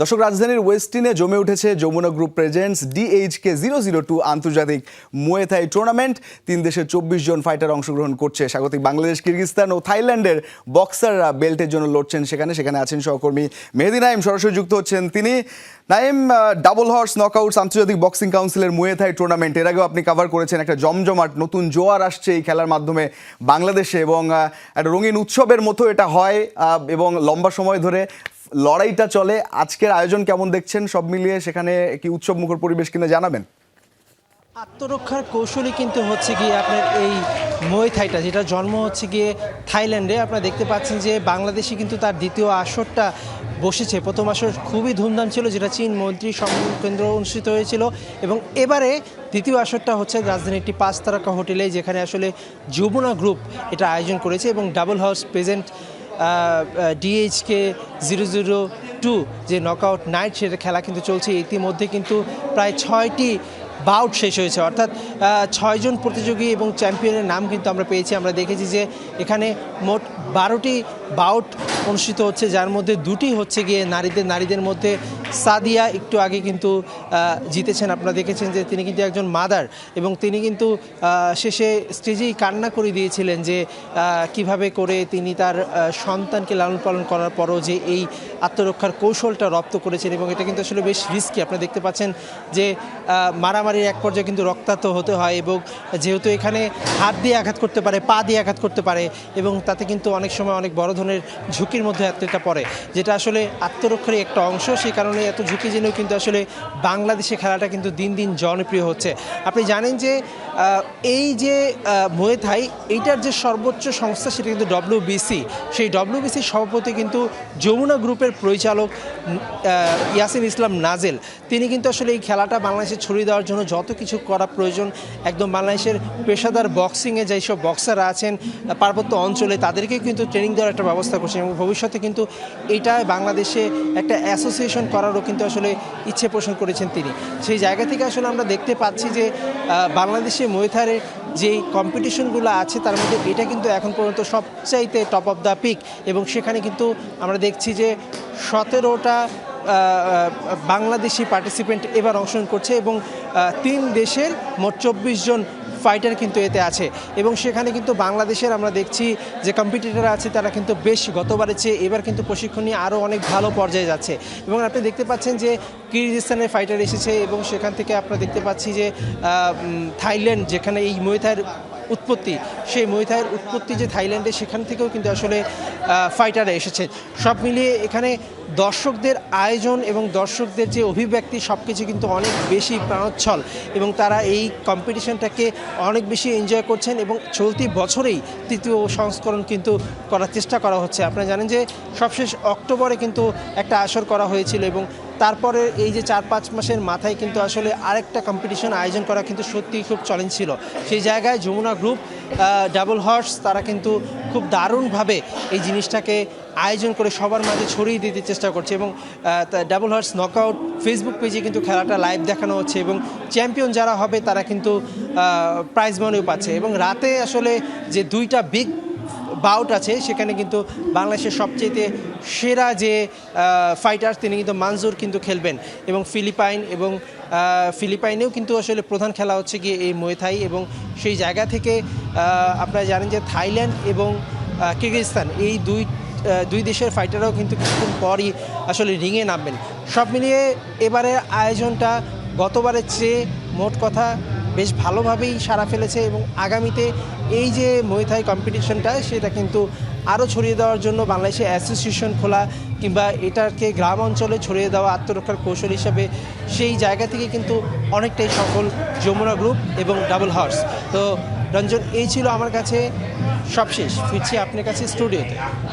দর্শক, রাজধানীর ওয়েস্টিনে জমে উঠেছে যমুনা গ্রুপ প্রেজেন্টস DHK 002 আন্তর্জাতিক মুয়ে থাই টুর্নামেন্ট। 3 দেশের 24 জন ফাইটার অংশগ্রহণ করছে। স্বাগতিক বাংলাদেশ, কিরগিজস্তান ও থাইল্যান্ডের বক্সাররা বেল্টের জন্য লড়ছেন। সেখানে আছেন সহকর্মী মেহেদি নাইম, সরাসরি যুক্ত হচ্ছেন তিনি। নাইম, ডাবল হর্স নকআউটস আন্তর্জাতিক বক্সিং কাউন্সিলের মুয়ে থাই টুর্নামেন্ট এর আগেও আপনি কভার করেছেন। একটা জমজমাট নতুন জোয়ার আসছে এই খেলার মাধ্যমে বাংলাদেশে, এবং একটা রঙিন উৎসবের মতো এটা হয় এবং লম্বা সময় ধরে লড়াইটা চলে। আজকের আয়োজন কেমন দেখছেন? সব মিলিয়ে সেখানে কি উৎসব মুখর পরিবেশ কিনা জানাবেন। আত্মরক্ষার কৌশলই কিন্তু হচ্ছে গিয়ে আপনার এই মুয়ে থাইটা, যেটা জন্ম হচ্ছে গিয়ে থাইল্যান্ডে। আপনারা দেখতে পাচ্ছেন যে বাংলাদেশে কিন্তু তার দ্বিতীয় আসরটা বসেছে। প্রথম আসর খুবই ধুমধাম ছিল, যেটা চীন মন্ত্রী সম্মেলন কেন্দ্র অনুষ্ঠিত হয়েছিল, এবং এবারে দ্বিতীয় আসরটা হচ্ছে রাজধানীর একটি 5 তারকা হোটেলে, যেখানে আসলে যমুনা গ্রুপ এটা আয়োজন করেছে। এবং ডাবল হাউস প্রেজেন্ট DHK 002 যে নকআউট নাইট, সেটা খেলা কিন্তু চলছে। ইতিমধ্যে কিন্তু প্রায় 6টি বাউট শেষ হয়েছে, অর্থাৎ 6 জন প্রতিযোগী এবং চ্যাম্পিয়নের নাম কিন্তু আমরা পেয়েছি। আমরা দেখেছি যে এখানে মোট 12টি বাউট অনুষ্ঠিত হচ্ছে, যার মধ্যে 2টি হচ্ছে গিয়ে নারীদের মধ্যে সাদিয়া একটু আগে কিন্তু জিতেছেন। আপনারা দেখেছেন যে তিনি কিন্তু একজন মাদার, এবং তিনি কিন্তু শেষে স্টেজেই কান্না করে দিয়েছিলেন যে কিভাবে করে তিনি তার সন্তানকে লালন পালন করার পরও যে এই আত্মরক্ষার কৌশলটা রপ্ত করেছেন। এবং এটা কিন্তু আসলে বেশ রিস্কি। আপনারা দেখতে পাচ্ছেন যে মারামারির এক পর্যায়ে কিন্তু রক্তাক্ত হতে হয়, এবং যেহেতু এখানে হাত দিয়ে আঘাত করতে পারে, পা দিয়ে আঘাত করতে পারে, এবং তাতে কিন্তু অনেক সময় অনেক বড় ধরনের ঝুঁকির মধ্যে অ্যাথলেটটা পড়ে, যেটা আসলে আত্মরক্ষারই একটা অংশ। সেই কারণে এত ঝুঁকি জেনেও কিন্তু আসলে বাংলাদেশে খেলাটা কিন্তু দিন দিন জনপ্রিয় হচ্ছে। আপনি জানেন যে এই যে মুয়ে থাই, এইটার যে সর্বোচ্চ সংস্থা সেটা কিন্তু WBC। সেই WBC সভাপতি কিন্তু যমুনা গ্রুপের পরিচালক ইয়াসিন ইসলাম নাজেল। তিনি কিন্তু আসলে এই খেলাটা বাংলাদেশে ছড়িয়ে দেওয়ার জন্য যত কিছু করা প্রয়োজন, একদম বাংলাদেশের পেশাদার বক্সিংয়ে যেসব বক্সাররা আছেন পার্বত্য অঞ্চলে, তাদেরকে কিন্তু ট্রেনিং দেওয়ার একটা ব্যবস্থা করছেন, এবং ভবিষ্যতে কিন্তু এইটা বাংলাদেশে একটা অ্যাসোসিয়েশন করারও কিন্তু আসলে ইচ্ছে পোষণ করেছেন তিনি। সেই জায়গা থেকে আসলে আমরা দেখতে পাচ্ছি যে বাংলাদেশে মুয়ে থাইয়ের যেই কম্পিটিশনগুলো আছে তার মধ্যে এটা কিন্তু এখন পর্যন্ত সবচাইতে টপ অফ দ্য পিক, এবং সেখানে কিন্তু আমরা দেখছি যে 17টা বাংলাদেশি পার্টিসিপেন্ট এবার অংশগ্রহণ করছে, এবং 3 দেশের মোট 24 জন ফাইটার কিন্তু এতে আছে। এবং সেখানে কিন্তু বাংলাদেশের আমরা দেখছি যে কম্পিটিটররা আছে তারা কিন্তু বেশ গতবারের চেয়ে এবার কিন্তু প্রশিক্ষণ নিয়ে আরও অনেক ভালো পর্যায়ে যাচ্ছে। এবং আপনি দেখতে পাচ্ছেন যে কিরগিজস্তানের ফাইটার এসেছে, এবং সেখান থেকে আমরা দেখতে পাচ্ছি যে থাইল্যান্ড, যেখানে এই মুয়ে থাইয়ের উৎপত্তি, সেই মুয়ে থাইয়ের উৎপত্তি যে থাইল্যান্ডে, সেখান থেকেও কিন্তু আসলে ফাইটাররা এসেছে। সব মিলিয়ে এখানে দর্শকদের আয়োজন এবং দর্শকদের যে অভিব্যক্তি, সব কিছু কিন্তু অনেক বেশি প্রাণোচ্ছল, এবং তারা এই কম্পিটিশনটাকে অনেক বেশি এনজয় করছেন। এবং চলতি বছরেই 3য় সংস্করণ কিন্তু করার চেষ্টা করা হচ্ছে। আপনারা জানেন যে সবশেষ অক্টোবরে কিন্তু একটা আসর করা হয়েছিল, এবং তারপরে এই যে 4-5 মাসের মাথায় কিন্তু আসলে আরেকটা কম্পিটিশন আয়োজন করা কিন্তু সত্যিই খুব চ্যালেঞ্জ ছিল। সেই জায়গায় যমুনা গ্রুপ ডাবল হর্স তারা কিন্তু খুব দারুণভাবে এই জিনিসটাকে আয়োজন করে সবার মাঝে ছড়িয়ে দিতে চেষ্টা করছে। এবং ডাবল হর্স নকআউট ফেসবুক পেজে কিন্তু খেলাটা লাইভ দেখানো হচ্ছে, এবং চ্যাম্পিয়ন যারা হবে তারা কিন্তু প্রাইজ মানিও পাচ্ছে। এবং রাতে আসলে যে 2টা বিগ বাউট আছে, সেখানে কিন্তু বাংলাদেশের সবচেয়ে সেরা যে ফাইটার, তিনি কিন্তু মানজুর কিন্তু খেলবেন, এবং ফিলিপাইনেও কিন্তু আসলে প্রধান খেলা হচ্ছে গিয়ে এই মুয়ে থাই। এবং সেই জায়গা থেকে আপনারা জানেন যে থাইল্যান্ড এবং কিরগিজস্তান, এই দুই দেশের ফাইটাররাও কিন্তু কিছুক্ষণ পরই আসলে রিংয়ে নামবেন। সব মিলিয়ে এবারের আয়োজনটা গতবারের চেয়ে মোট কথা বেশ ভালোভাবেই সাড়া ফেলেছে, এবং আগামীতে এই যে মুয়ে থাই কম্পিটিশনটা, সেটা কিন্তু আরও ছড়িয়ে দেওয়ার জন্য বাংলাদেশে অ্যাসোসিয়েশন খোলা, কিংবা এটাকে গ্রাম অঞ্চলে ছড়িয়ে দেওয়া আত্মরক্ষার কৌশল হিসাবে, সেই জায়গা থেকে কিন্তু অনেকটাই সফল যমুনা গ্রুপ এবং ডাবল হর্স। তো রঞ্জন, এই ছিল আমার কাছে সবশেষ। ফিরছি আপনার কাছে স্টুডিওতে।